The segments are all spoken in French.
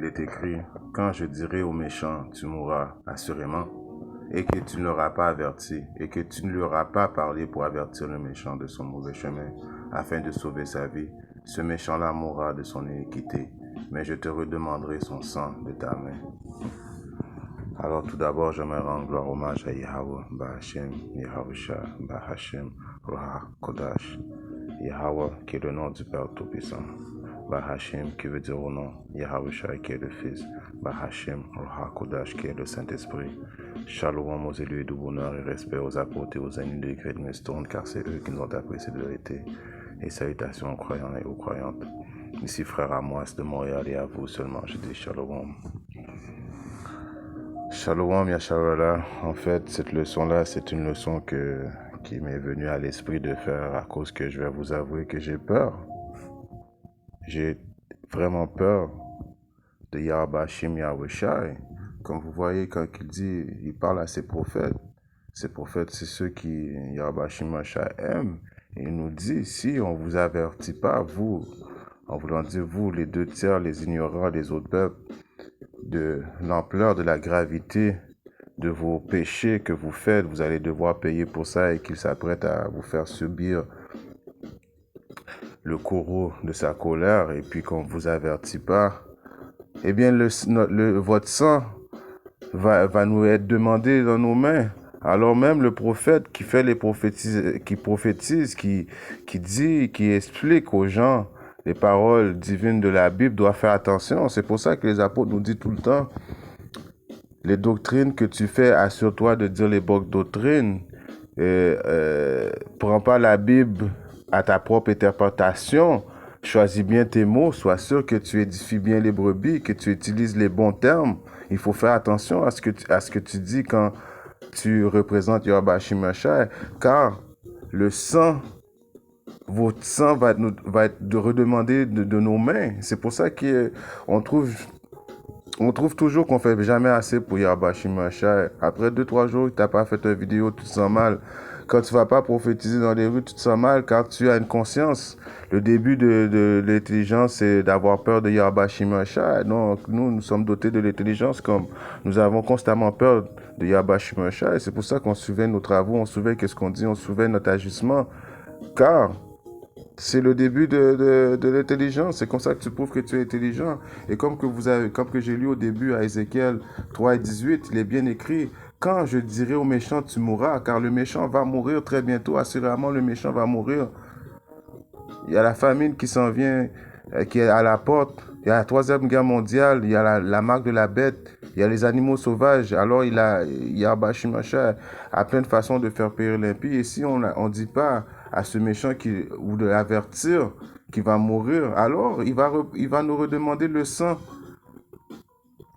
il est écrit, quand je dirai au méchant, tu mourras assurément, et que tu ne l'auras pas averti, et que tu ne lui auras pas parlé pour avertir le méchant de son mauvais chemin, afin de sauver sa vie, ce méchant-là mourra de son iniquité, mais je te redemanderai son sang de ta main. Alors tout d'abord, j'aimerais rendre gloire hommage à Yahweh, Bahashem, Yahavusha, Bahashem, Ruach Kodash. Yahweh qui est le nom du Père Tout-Puissant. Bahashem qui veut dire au nom, Yahavusha qui est le Fils, Bahashem, Ruach Kodash qui est le Saint-Esprit. Shalom aux élus du bonheur et respect aux apôtres et aux ennemis de Great Millstone, car c'est eux qui nous ont appris cette vérité. Et salutations aux croyants et aux croyantes. Ici frère Amos de Montréal et à vous seulement, je dis Shalom. Shalom Yasharala. En fait, cette leçon-là, c'est une leçon qui m'est venue à l'esprit de faire à cause que je vais vous avouer que j'ai peur. J'ai vraiment peur de Yahbashim Yahushai. Comme vous voyez, quand il parle à ses prophètes, c'est ceux qui Yahbashim Yahushai aime. Et il nous dit, si on vous avertit pas, vous, en voulant dire vous, les deux tiers, les ignorants, les autres peuples, de l'ampleur, de la gravité de vos péchés que vous faites, vous allez devoir payer pour ça et qu'il s'apprête à vous faire subir le courroux de sa colère et puis qu'on ne vous avertit pas, eh bien votre sang va nous être demandé dans nos mains. Alors même le prophète qui fait les prophétise, qui dit, qui explique aux gens les paroles divines de la Bible doit faire attention. C'est pour ça que les apôtres nous disent tout le temps, les doctrines que tu fais, assure-toi de dire les bonnes doctrines. Prends pas la Bible à ta propre interprétation. Choisis bien tes mots. Sois sûr que tu édifies bien les brebis, que tu utilises les bons termes. Il faut faire attention à ce que tu dis quand tu représentes Yahbashim Yahushai, car le sang, votre sang va être redemandé de nos mains. C'est pour ça qu'on trouve toujours qu'on fait jamais assez pour Yahbashim Yahushai. Après 2-3 jours, tu n'as pas fait une vidéo, tu te sens mal. Quand tu ne vas pas prophétiser dans les rues, tu te sens mal car tu as une conscience. Le début de l'intelligence, c'est d'avoir peur de Yahbashim Yahushai. Donc, nous sommes dotés de l'intelligence comme nous avons constamment peur de Yahbashim Yahushai. C'est pour ça qu'on surveille nos travaux, on surveille qu'est-ce qu'on dit, on surveille notre agissement. Car c'est le début de l'intelligence. C'est comme ça que tu prouves que tu es intelligent. Et comme que j'ai lu au début à Ézéchiel 3:18, il est bien écrit, quand je dirai au méchant, tu mourras, car le méchant va mourir très bientôt. Assurément, le méchant va mourir. Il y a la famine qui s'en vient, qui est à la porte. Il y a la 3e guerre mondiale. Il y a la marque de la bête. Il y a les animaux sauvages. Alors, il y a Yahbashim Yahushai a plein de façons de faire périr l'impie. Et si on ne dit pas à ce méchant ou de l'avertir qu'il va mourir, alors il va nous redemander le sang.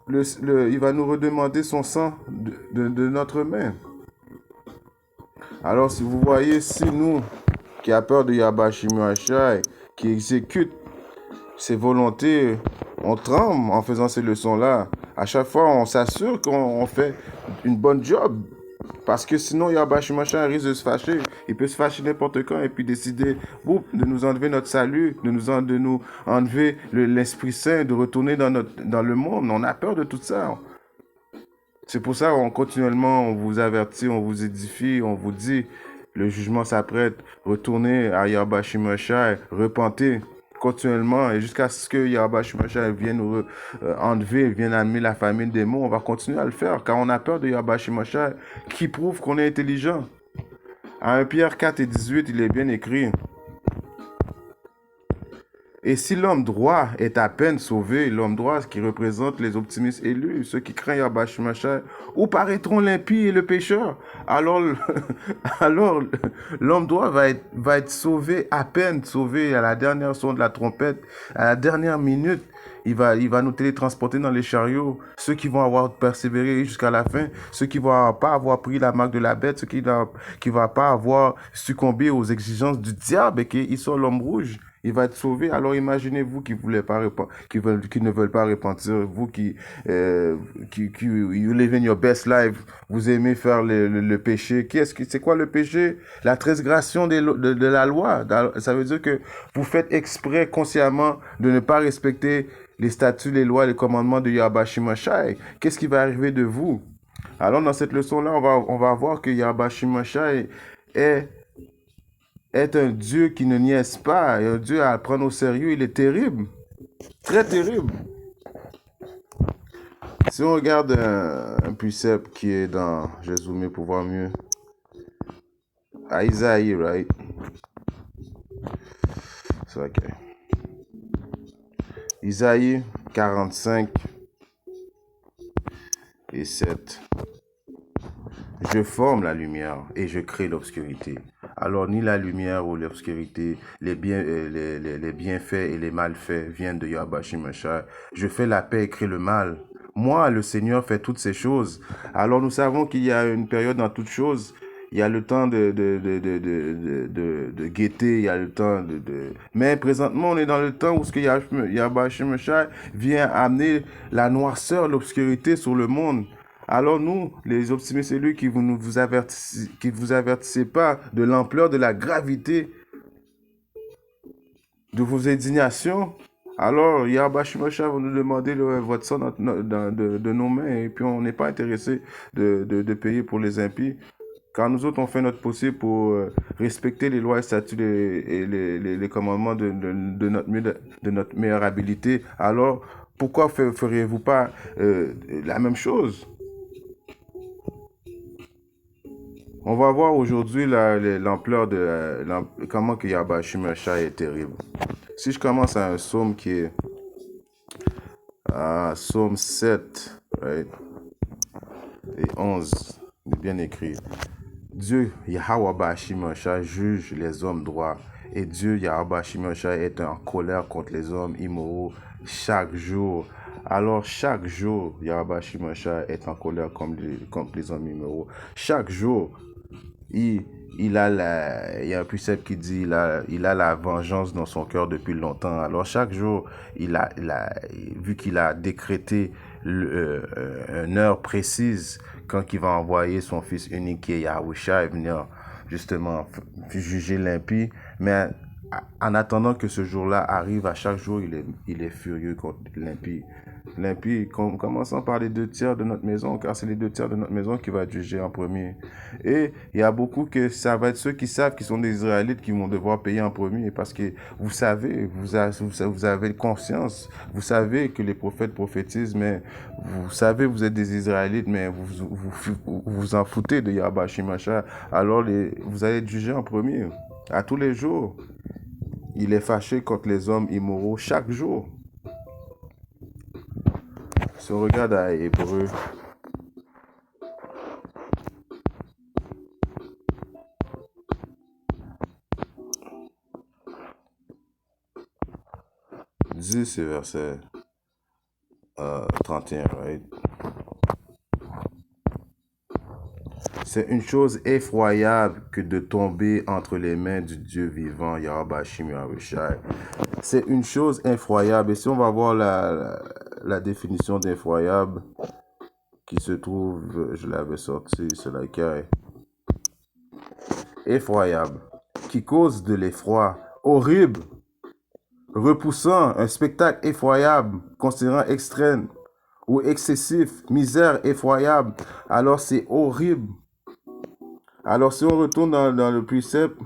Il va nous redemander son sang de notre main. Alors, si vous voyez, si nous, qui a peur de Yahbashim Yahushai, qui exécute ses volontés, on tremble en faisant ces leçons-là. À chaque fois, on s'assure qu'on fait une bonne job. Parce que sinon, Yahbashim Yahushai risque de se fâcher. Il peut se fâcher n'importe quand et puis décider de nous enlever notre salut, de nous enlever l'Esprit Saint, de retourner dans le monde. On a peur de tout ça. C'est pour ça continuellement, on vous avertit, on vous édifie, on vous dit, le jugement s'apprête, retournez à Yahbashim Yahushai, repentez continuellement, et jusqu'à ce que Yahbashim Yahushai vienne nous enlever, vienne amener la famine des mots, on va continuer à le faire, car on a peur de Yahbashim Yahushai, qui prouve qu'on est intelligent. À 1 Pierre 4:18, il est bien écrit, et si l'homme droit est à peine sauvé, l'homme droit qui représente les optimistes élus, ceux qui craignent Yahbashim Yahushai, où paraîtront l'impie et le pécheur? Alors l'homme droit va être sauvé, à peine sauvé, à la dernière son de la trompette, à la dernière minute. Il va nous télétransporter dans les chariots. Ceux qui vont avoir persévéré jusqu'à la fin, ceux qui vont pas avoir pris la marque de la bête, ceux qui vont pas avoir succombé aux exigences du diable et qui sont l'homme rouge. Il va être sauvé. Alors imaginez-vous qui ne veulent pas repentir, vous qui you live in your best life, vous aimez faire le péché. C'est quoi le péché? La transgression de la loi. Ça veut dire que vous faites exprès consciemment de ne pas respecter les statuts, les lois, les commandements de Yahweh Shimashai, qu'est-ce qui va arriver de vous? Alors, dans cette leçon-là, on va voir que Yahweh Shimashai est, est un Dieu qui ne niaise pas, et un Dieu à prendre au sérieux. Il est terrible, très terrible. Si on regarde un précepte qui est dans, je vais zoomer pour voir mieux, à Isaïe, right? C'est ok. Isaïe 45 et 7. Je forme la lumière et je crée l'obscurité. Alors ni la lumière ou l'obscurité, les bienfaits et les malfaits viennent de Yahweh Shimashai. Je fais la paix et crée le mal. Moi, le Seigneur, fait toutes ces choses. Alors nous savons qu'il y a une période dans toutes choses. Il y a le temps de guetter, il y a le temps Mais présentement, on est dans le temps où ce que Yahweh Shimashai vient amener la noirceur, l'obscurité sur le monde. Alors nous, les optimistes élus qui vous avertissez pas de l'ampleur, de la gravité de vos indignations, alors Yahweh Shimashai va nous demander votre sang de nos mains et puis on n'est pas intéressé de payer pour les impies. Car nous autres, on fait notre possible pour respecter les lois et statuts et les commandements de notre meilleure habilité. Alors, pourquoi feriez-vous pas la même chose? On va voir aujourd'hui l'ampleur de comment que Yahweh Shimashai est terrible. Si je commence à un psaume qui est à psaume 7 right, et 11, il est bien écrit. Dieu, Yahweh Shimashai, juge les hommes droits. Et Dieu, Yahweh Shimashai, est en colère contre les hommes immoraux chaque jour. Alors, chaque jour, Yahweh Shimashai est en colère contre les hommes immoraux. Chaque jour, il y a un précepte qui dit il a la vengeance dans son cœur depuis longtemps. Alors, chaque jour, vu qu'il a décrété une heure précise, quand il va envoyer son fils unique qui est Yahushua venir justement juger l'impie. Mais en attendant que ce jour-là arrive, à chaque jour, il est furieux contre l'impie. L'impie, commençons par les 2 tiers de notre maison, car c'est les 2 tiers de notre maison qui va être jugé en premier. Et il y a beaucoup que ça va être ceux qui savent qu'ils sont des Israélites qui vont devoir payer en premier, parce que vous savez, vous avez conscience, vous savez que les prophètes prophétisent, mais vous savez, vous êtes des Israélites, mais vous en foutez de Yahweh Shimashai. Alors vous allez être jugé en premier, à tous les jours. Il est fâché contre les hommes immoraux chaque jour. Si on regarde à Hébreu, c'est verset 31, right? C'est une chose effroyable que de tomber entre les mains du Dieu vivant, Yahweh Shimashai. C'est une chose effroyable. Et si on va voir la définition d'effroyable qui se trouve, je l'avais sorti, c'est laquelle? Effroyable, qui cause de l'effroi, horrible, repoussant, un spectacle effroyable, considérant extrême ou excessif, misère effroyable. Alors c'est horrible. Alors si on retourne dans le précepte,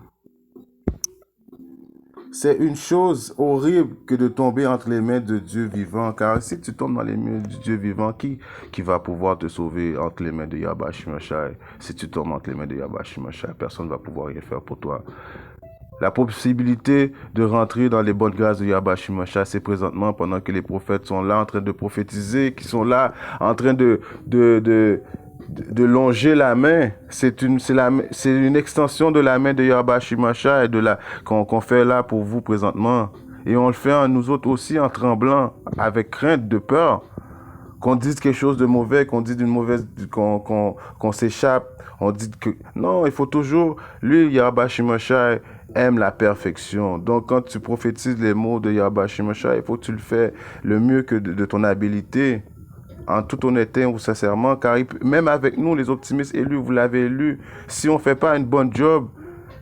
c'est une chose horrible que de tomber entre les mains de Dieu vivant. Car si tu tombes dans les mains du Dieu vivant, qui va pouvoir te sauver entre les mains de Yahweh Shimashai? Si tu tombes entre les mains de Yahweh Shimashai, personne ne va pouvoir rien faire pour toi. La possibilité de rentrer dans les bonnes grâces de Yahweh Shimashai, c'est présentement pendant que les prophètes sont là en train de prophétiser, qui sont là en train de longer la main. C'est une extension de la main de Yahweh Shimashai qu'on fait là pour vous présentement. Et on le fait en nous autres aussi en tremblant, avec crainte, de peur. Qu'on dise quelque chose de mauvais, qu'on dise d'une mauvaise, qu'on s'échappe, on dit que non, il faut toujours, lui, Yahweh Shimashai aime la perfection. Donc quand tu prophétises les mots de Yahweh Shimashai, il faut que tu le fais le mieux que de ton habilité, en toute honnêteté ou sincèrement, car même avec nous, les optimistes élus, vous l'avez élu, si on ne fait pas une bonne job,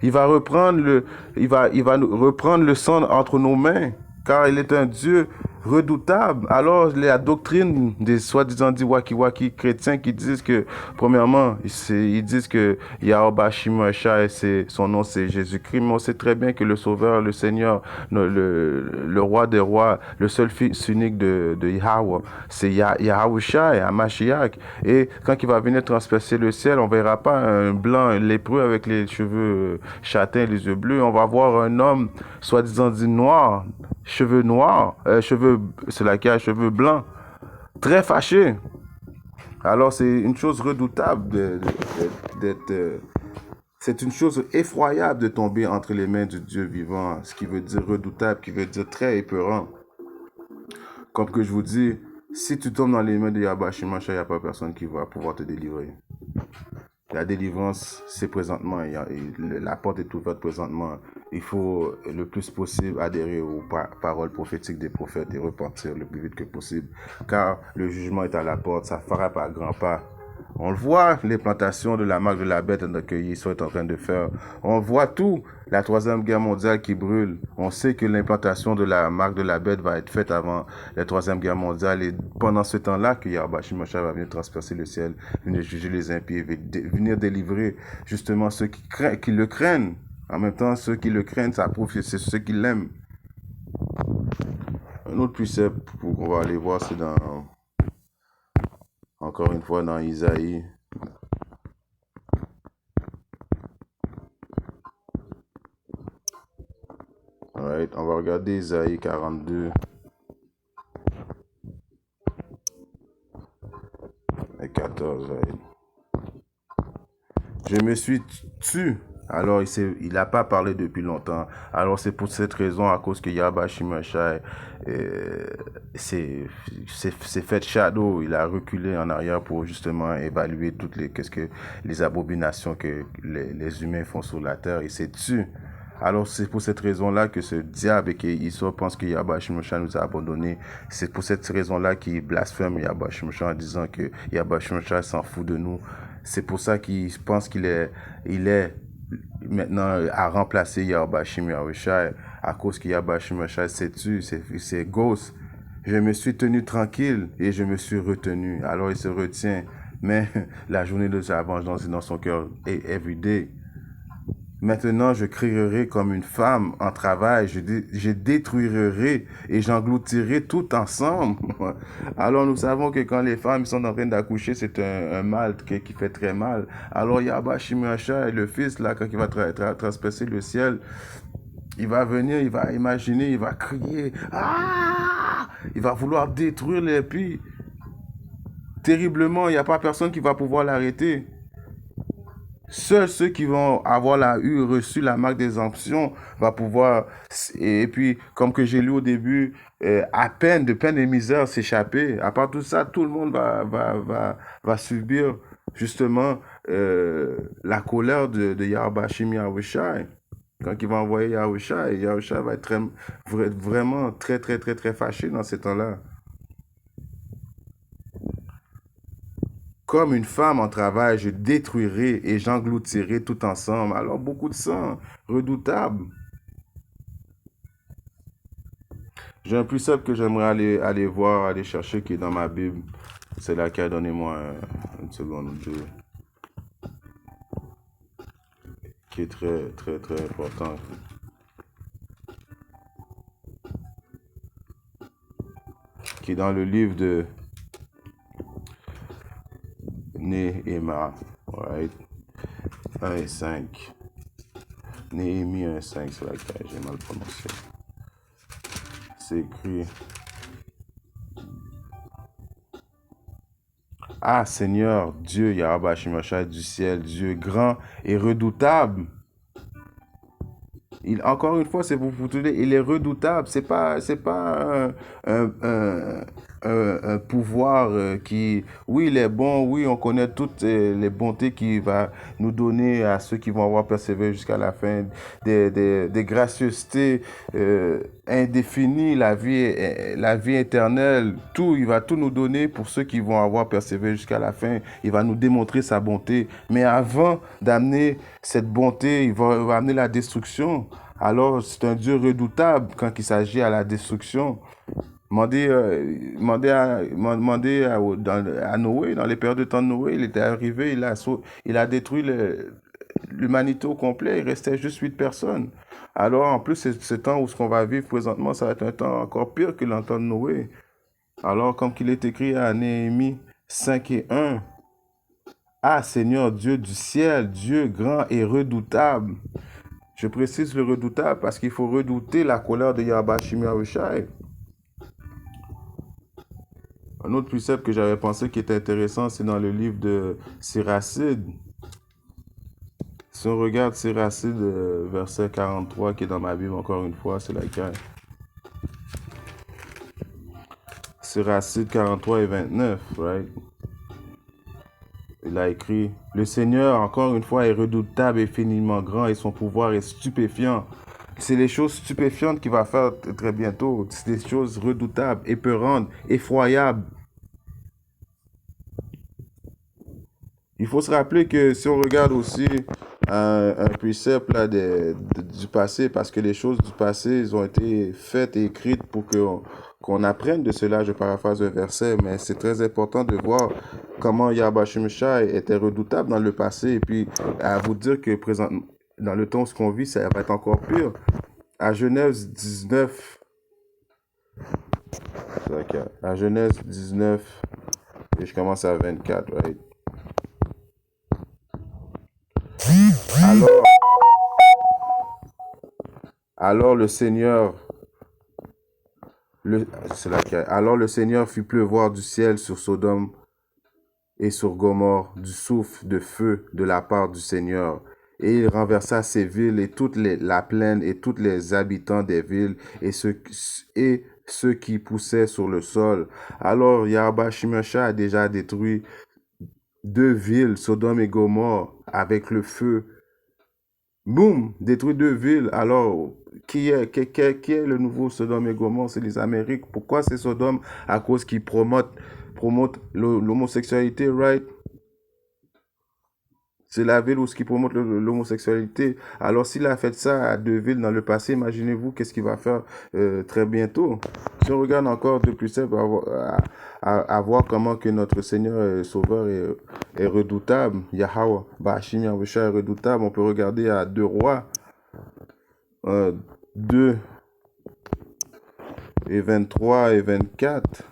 il va reprendre le sang entre nos mains, car il est un Dieu redoutable. Alors, la doctrine des soi-disant dit waki-waki chrétiens qui disent que, premièrement, ils disent que Yahweh Shimashai, son nom c'est Jésus-Christ, mais on sait très bien que le Sauveur, le Seigneur, le Roi des Rois, le seul Fils unique de Yahweh, c'est Yahushai, Hamashiach. Et quand il va venir transpercer le ciel, on verra pas un blanc, un lépreux avec les cheveux châtains, les yeux bleus. On va voir un homme, soi-disant dit noir, cheveux noirs, cela qui a cheveux blancs, très fâché. Alors c'est une chose redoutable d'être... c'est une chose effroyable de tomber entre les mains du Dieu vivant, ce qui veut dire redoutable, qui veut dire très épeurant. Comme que je vous dis, si tu tombes dans les mains de Yahweh Shimashai, il n'y a pas personne qui va pouvoir te délivrer. La délivrance, c'est présentement, la porte est ouverte présentement. Il faut le plus possible adhérer aux paroles prophétiques des prophètes et repentir le plus vite que possible. Car le jugement est à la porte, ça fera pas grand pas. On le voit, les plantations de la marque de la bête qu'ils sont en train de faire. On voit tout, la troisième guerre mondiale qui brûle. On sait que l'implantation de la marque de la bête va être faite avant la troisième guerre mondiale. Et pendant ce temps-là, que Yahweh Shimashai va venir transpercer le ciel, venir juger les impies, venir délivrer justement ceux qui le craignent. En même temps, ceux qui le craignent, ça prouve que c'est ceux qui l'aiment. Un autre précepte qu'on va aller voir, c'est encore une fois dans Isaïe. Alright, on va regarder Isaïe 42 et 14. Right. Je me suis tu. Alors, il n'a pas parlé depuis longtemps. Alors, c'est pour cette raison, à cause que Yahweh Shimashai s'est fait shadow. Il a reculé en arrière pour justement évaluer toutes les abominations que les humains font sur la terre. Il s'est tué. Alors, c'est pour cette raison-là que ce diable et qu'Issou pense que Yahweh Shimashai nous a abandonnés. C'est pour cette raison-là qu'il blasphème Yahweh Shimashai en disant que Yahweh Shimashai s'en fout de nous. C'est pour ça qu'il pense qu'il est maintenant à remplacer Yahweh Shimashai à cause que Yahweh Shimashai s'est tué, c'est ghost. Je me suis tenu tranquille et je me suis retenu. Alors il se retient. Mais la journée de sa vengeance est dans son cœur everyday. Maintenant, je crierai comme une femme en travail, je détruirai et j'engloutirai tout ensemble. Alors, nous savons que quand les femmes sont en train d'accoucher, c'est un mal qui fait très mal. Alors, Yahweh Shimashai, le fils, là, quand il va transpercer le ciel, il va venir, il va imaginer, il va crier. Ah! Il va vouloir détruire les pays. Terriblement, il n'y a pas personne qui va pouvoir l'arrêter. Seuls ceux qui vont avoir reçu la marque d'exemption va pouvoir, et puis comme que j'ai lu au début, de peine et misère s'échapper. À part tout ça, tout le monde va subir justement la colère de Yahweh Shimashai. Quand il va envoyer Yahushai, Yahushai va être vraiment très très très très fâché dans ces temps-là. Comme une femme en travail, je détruirai et j'engloutirai tout ensemble. Alors beaucoup de sang, redoutable. J'ai un précepte que j'aimerais aller voir, aller chercher qui est dans ma Bible. C'est laquelle, donnez-moi une seconde ou deux. Qui est très très très important. Qui est dans le livre de Néhémie, right? 1 et 5. Néhémie 1 et 5, c'est laquelle, j'ai mal prononcé. C'est écrit. Ah Seigneur, Dieu, Yahweh Shimashai du ciel, Dieu grand et redoutable. Encore une fois, c'est pour vous dire, il est redoutable. C'est pas un pouvoir qui, oui, il est bon, oui, on connaît toutes les bontés qu'il va nous donner à ceux qui vont avoir persévéré jusqu'à la fin, des gracieusetés indéfinies, la vie éternelle, tout, il va tout nous donner pour ceux qui vont avoir persévéré jusqu'à la fin. Il va nous démontrer sa bonté. Mais avant d'amener cette bonté, il va amener la destruction. Alors, c'est un Dieu redoutable quand il s'agit à la destruction. À Noé, dans les périodes de temps de Noé, il était arrivé, il a détruit l'humanité au complet, il restait juste 8 personnes. Alors, en plus, ce temps où ce qu'on va vivre présentement, ça va être un temps encore pire que le temps de Noé. Alors, comme qu'il est écrit à Néhémie 5:1, Ah Seigneur Dieu du ciel, Dieu grand et redoutable. Je précise le redoutable parce qu'il faut redouter la colère de Yahweh Shai. Un autre précepte que j'avais pensé qui était intéressant, c'est dans le livre de Siracide. Si on regarde Siracide, verset 43, qui est dans ma Bible encore une fois, c'est laquelle? Siracide 43 et 29, right? Il a écrit, Le Seigneur, encore une fois, est redoutable et infiniment grand et son pouvoir est stupéfiant. C'est les choses stupéfiantes qu'il va faire très bientôt. C'est des choses redoutables, épeurantes, effroyables. Il faut se rappeler que si on regarde aussi un précepte là, du passé, parce que les choses du passé ils ont été faites et écrites pour qu'on apprenne de cela, je paraphrase un verset, mais c'est très important de voir comment Yahweh Shai était redoutable dans le passé, et puis à vous dire que présentement, dans le temps où ce qu'on vit, ça va être encore pire. À Genèse 19, à Genèse 19, et je commence à 24, right? Alors, alors le Seigneur Alors le Seigneur fit pleuvoir du ciel sur Sodome et sur Gomorrhe du souffle de feu de la part du Seigneur. Et il renversa ces villes et la plaine et tous les habitants des villes et ceux qui poussaient sur le sol. Alors Yahweh Shimesha a déjà détruit 2 villes, Sodome et Gomorrhe, avec le feu. Boum, détruit 2 villes. Alors, qui est le nouveau Sodome et Gomorrhe? C'est les Amériques. Pourquoi c'est Sodome? À cause qu'ils promotent l'homosexualité, right? C'est la ville où ce qui promote l'homosexualité. Alors, s'il a fait ça à 2 villes dans le passé, imaginez-vous qu'est-ce qu'il va faire très bientôt. Si on regarde encore de plus simple, à voir comment que notre Seigneur et Sauveur est redoutable. Yahweh, Bashim Yahweh est redoutable. On peut regarder à 2 Rois, 2 et 23 et 24.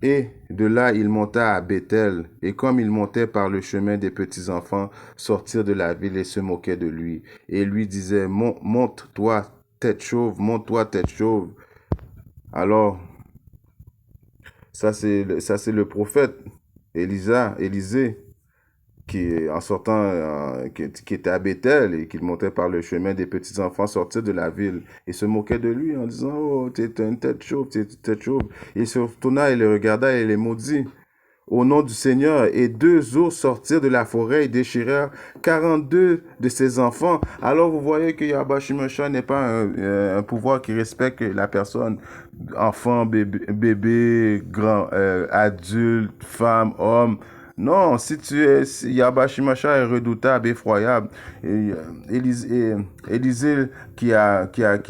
Et de là, il monta à Bethel, et comme il montait par le chemin des petits-enfants, sortirent de la ville et se moquaient de lui, et lui disaient, monte-toi, tête chauve, monte-toi, tête chauve. Alors, ça c'est le prophète Élisée, qui en sortant, qui était à Bethel et qui montait par le chemin des petits-enfants sortir de la ville et se moquait de lui en disant, oh, t'es une tête chauve, t'es une tête chauve. Il se retourna et le regarda et les maudit au nom du Seigneur, et 2 ours sortirent de la forêt et déchirèrent 42 de ses enfants. Alors vous voyez que Yahweh Shimesha n'est pas un pouvoir qui respecte la personne, enfant, bébé grand, adulte, femme, homme. Non, Yahweh Shimesha est redoutable, effroyable. Et, Élisée qui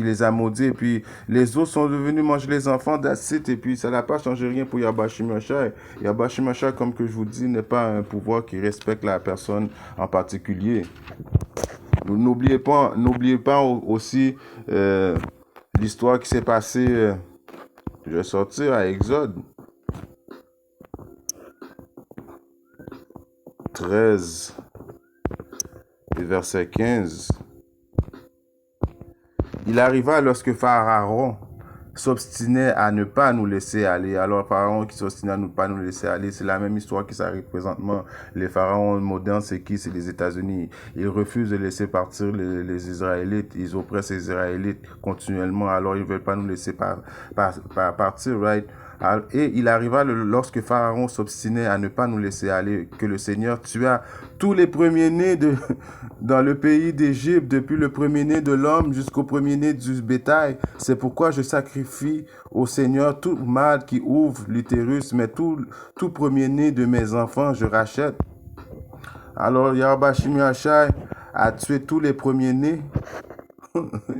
les a maudits, et puis les autres sont devenus manger les enfants d'Assit, et puis ça n'a pas changé rien pour Yahweh Shimesha. Yahweh Shimesha, comme que je vous dis, n'est pas un pouvoir qui respecte la personne en particulier. N'oubliez pas aussi l'histoire qui s'est passée, je vais sortir à Exode 13 et verset 15. Il arriva lorsque Pharaon s'obstinait à ne pas nous laisser aller. Alors, Pharaon qui s'obstinait à ne pas nous laisser aller, c'est la même histoire qui s'arrive présentement. Les pharaons modernes, c'est qui? C'est les États-Unis. Ils refusent de laisser partir les Israélites. Ils oppressent les Israélites continuellement. Alors, ils ne veulent pas nous laisser partir, right? Et il arriva lorsque Pharaon s'obstinait à ne pas nous laisser aller, que le Seigneur tua tous les premiers-nés dans le pays d'Égypte, depuis le premier-né de l'homme jusqu'au premier-né du bétail. C'est pourquoi je sacrifie au Seigneur tout mâle qui ouvre l'utérus, mais tout premier-né de mes enfants, je rachète. Alors Yahweh Shimesha a tué tous les premiers-nés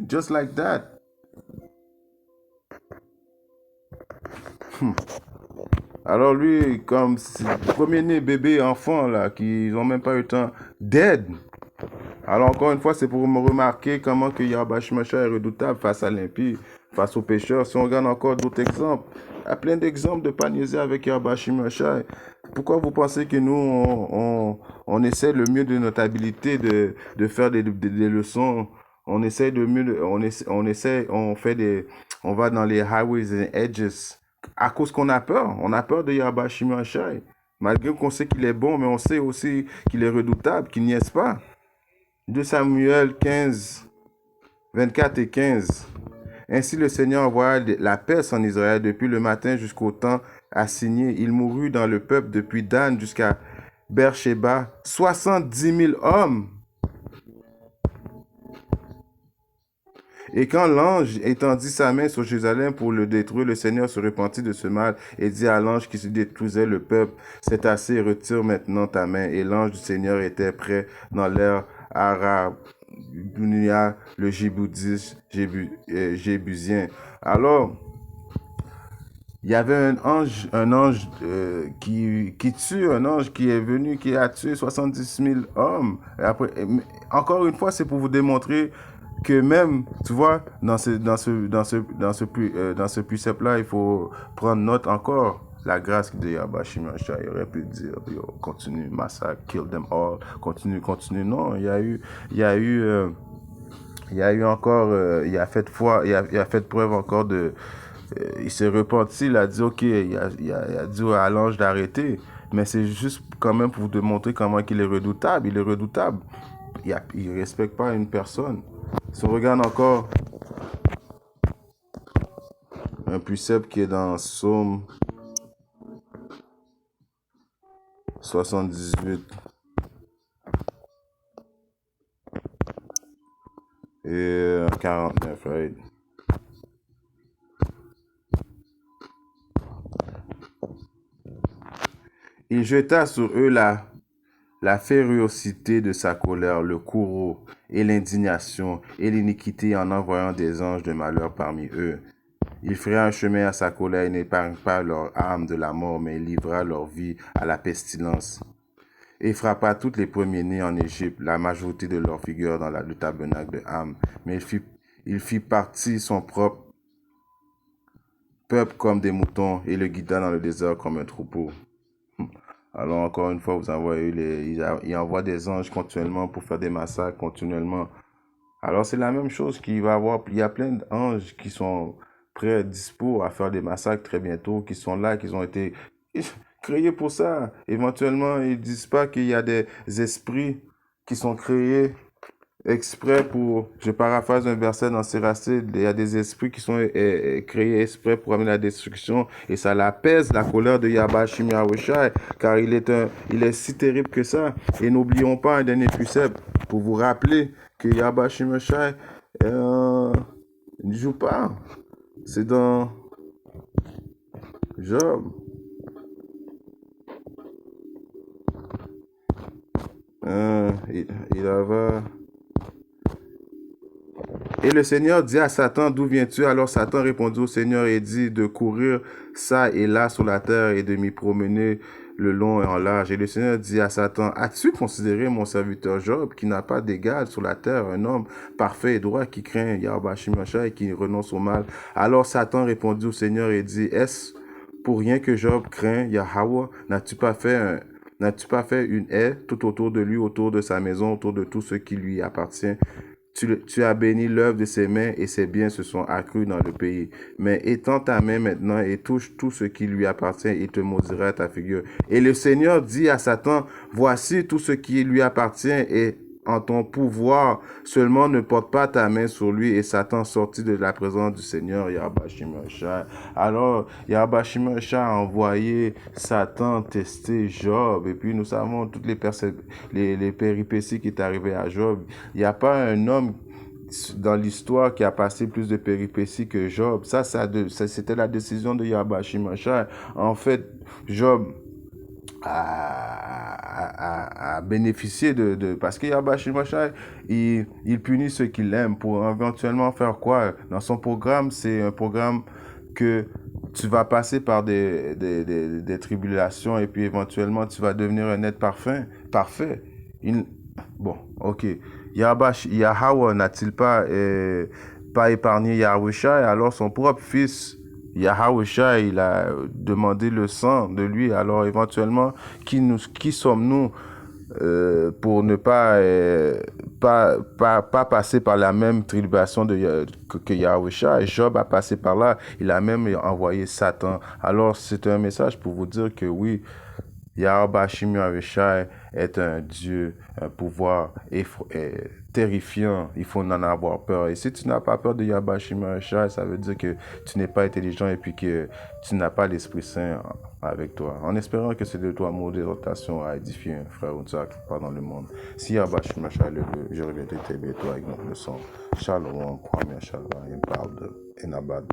Just like that. Alors lui, comme premier-né, bébé, enfant, là, qui n'ont même pas eu le temps, dead. Alors encore une fois, c'est pour me remarquer comment que Yahweh Shemashah est redoutable face à l'impie, face aux pécheurs. Si on regarde encore d'autres exemples, il y a plein d'exemples de pas niaiser avec Yahweh Shemashah. Pourquoi vous pensez que nous, on essaie le mieux de notre habilité de faire des leçons? On essaie de mieux, on fait on va dans les highways and edges à cause qu'on a peur. On a peur de Yahweh Shemashah. Malgré qu'on sait qu'il est bon, mais on sait aussi qu'il est redoutable, qu'il niaise pas. 2 Samuel 15, 24 et 15. Ainsi le Seigneur envoya la peste en Israël depuis le matin jusqu'au temps assigné. Il mourut dans le peuple depuis Dan jusqu'à Beersheba 70 000 hommes. Et quand l'ange étendit sa main sur Jérusalem pour le détruire, le Seigneur se repentit de ce mal et dit à l'ange qui se détruisait le peuple, c'est assez, retire maintenant ta main. Et l'ange du Seigneur était prêt dans l'air Arabunia, le Jébusien. Alors, il y avait un ange qui tue, un ange qui est venu, qui a tué 70 000 hommes. Et après, encore une fois, c'est pour vous démontrer que même, tu vois, dans ce précepte-là, il faut prendre note encore. La grâce de Yahweh Shemashah, il aurait pu dire, yo, continue, massacre, kill them all, continue. Non, il y a eu encore, il a fait preuve encore de, il s'est repenti, il a dit, ok, il a dit à l'ange d'arrêter, mais c'est juste quand même pour vous démontrer comment il est redoutable. Il est redoutable. Il respecte pas une personne. Si on regarde encore un précepte qui est dans Psaume 78 et 49, right? Il jeta sur eux la férocité de sa colère, le courroux et l'indignation et l'iniquité en envoyant des anges de malheur parmi eux. Il fraya un chemin à sa colère et n'épargne pas leur âme de la mort, mais il livra leur vie à la pestilence. Et frappa toutes les premiers-nés en Égypte, la majorité de leurs figures dans le tabernacle de Ham. Mais il fit partir son propre peuple comme des moutons et le guida dans le désert comme un troupeau. Alors encore une fois, vous envoyez il envoie des anges continuellement pour faire des massacres continuellement. Alors c'est la même chose qu'il va avoir. Il y a plein d'anges qui sont prêts, dispo à faire des massacres très bientôt, qui sont là, qui ont été créés pour ça. Éventuellement, ils disent pas qu'il y a des esprits qui sont créés exprès pour, je paraphrase un verset dans Siracide, il y a des esprits qui sont créés exprès pour amener la destruction et ça l'apaise la colère de Yahweh Shemashah car il est si terrible que ça. Et n'oublions pas un dernier précepte pour vous rappeler que Yahweh Shemashah ne joue pas. C'est dans Job. Il avait... Et le Seigneur dit à Satan, d'où viens-tu? Alors Satan répondit au Seigneur et dit de courir ça et là sur la terre et de m'y promener le long et en large. Et le Seigneur dit à Satan, as-tu considéré mon serviteur Job qui n'a pas d'égal sur la terre, un homme parfait et droit qui craint Yahweh Shemashah et qui renonce au mal? Alors Satan répondit au Seigneur et dit, est-ce pour rien que Job craint Yahweh? N'as-tu pas fait une haie tout autour de lui, autour de sa maison, autour de tout ce qui lui appartient? Tu as béni l'œuvre de ses mains et ses biens se sont accrus dans le pays. Mais étends ta main maintenant et touche tout ce qui lui appartient et te maudira ta figure. Et le Seigneur dit à Satan, voici tout ce qui lui appartient et en ton pouvoir, seulement ne porte pas ta main sur lui. Et Satan sortit de la présence du Seigneur, Yahweh Shemashah. Alors, Yahweh Shemashah a envoyé Satan tester Job. Et puis, nous savons toutes les péripéties qui est arrivé à Job. Il n'y a pas un homme dans l'histoire qui a passé plus de péripéties que Job. C'était la décision de Yahweh Shemashah. En fait, Job à bénéficier parce que Yahweh Shai, il punit ceux qu'il aime pour éventuellement faire quoi? Dans son programme, c'est un programme que tu vas passer par des tribulations et puis éventuellement tu vas devenir un être parfait. Il- bon, ok. Yahweh n'a-t-il pas épargné Yahushai, alors son propre fils, Yahushua, il a demandé le sang de lui. Alors éventuellement, qui sommes-nous pour ne pas passer par la même tribulation que Yahushua? Et Job a passé par là. Il a même envoyé Satan. Alors c'est un message pour vous dire que oui, Yahweh Shimi Yahushua est un Dieu, un pouvoir terrifiant. Il faut en avoir peur. Et si tu n'as pas peur de Yahweh Shimi Yahushua, ça veut dire que tu n'es pas intelligent et puis que tu n'as pas l'Esprit Saint avec toi. En espérant que ces deux trois mots d'exhortation a édifié un frère ou une sœur quelque part dans le monde. Si Yahweh Shimi Yahushua le veut, je reviendrai très bientôt avec notre leçon. Shalom, Kwame Shalom, Enabad,